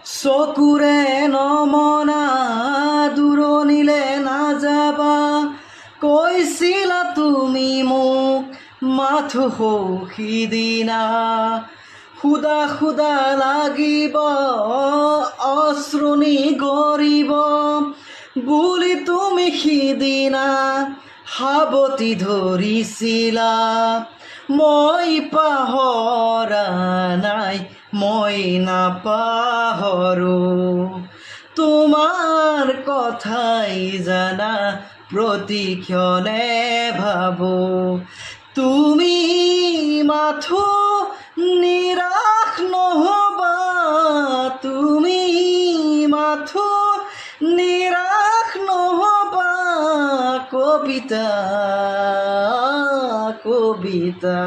চকুৰে নমনা দূৰণিলে নাযাবা কৈছিলা তুমি মোক মাথো সিদিনা খুদা খুদা লাগিব অশ্ৰুণি গৰিব বুলি তুমি সিদিনা সাৱটি ধৰিছিলা মই পাহৰা নাই মই নাপাহৰো তোমাৰ কথাই জানা প্ৰতিক্ষণে ভাবো তুমি মাথো নিৰাশ নহবা তুমি মাথো নিৰাশ নহবা কবিতা কবিতা